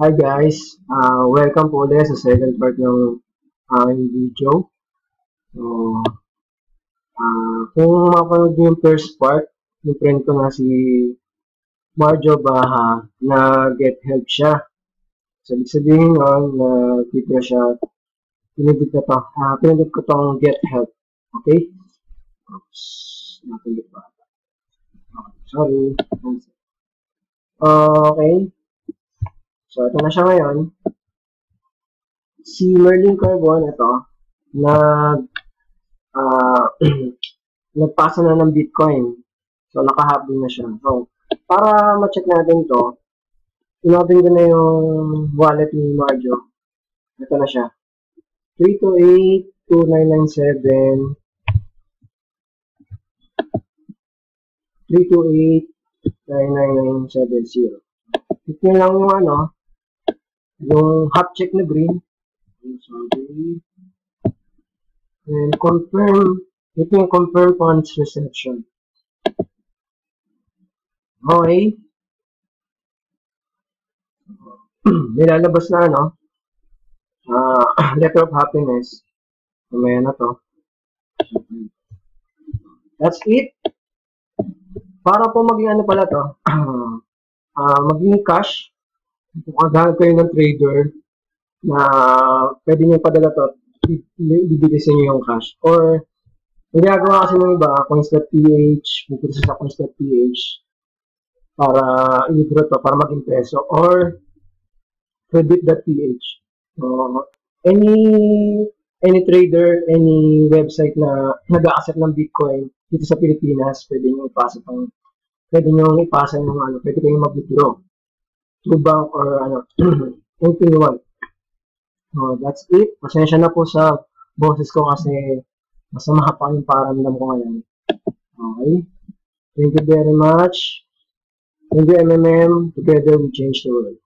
Hi guys, welcome po ulit sa second part ng aking video. So, kung mapanood niyo yung first part, yung friend ko na si Marjo Baha, na get help siya. So, ibig sabihin nun, na click na siya, pinindot ko tong get help. Okay? Oops, napindot ba? Sorry. Okay. So, ito na siya ngayon. Si Merlin Carbon, ito, uh, nagpasa na ng Bitcoin. So, nakahabol na siya. So, para ma-check natin to, inopen ko na yung wallet ni Marjo. Ito na siya. 328-2997 328-9970. Hit nyo lang yung yung hot check na green. Sorry. And confirm. Ito yung confirm funds reception. Okay. Nilalabas na letter of happiness. Mamaya na to. That's it. Para po maging pala to, maging cash, kung kagahan kayo ng trader na pwede nyo padala to, bibigay sa inyo yung cash. Or, nagagawa kasi ng iba, coins.ph, pupunta sa coins.ph para i-withdraw to, para maging peso. Or, credit.ph. So, any trader, any website na nag-a-accept ng Bitcoin dito sa Pilipinas, pwede nyo ipasa yung pwede kayong mag-withdraw through bank or anything you want. So, that's it. Pasensya na po sa boses ko kasi masama pa yung paramdam ko ngayon. Okay. Thank you very much. Thank you, MMM. Together we change the world.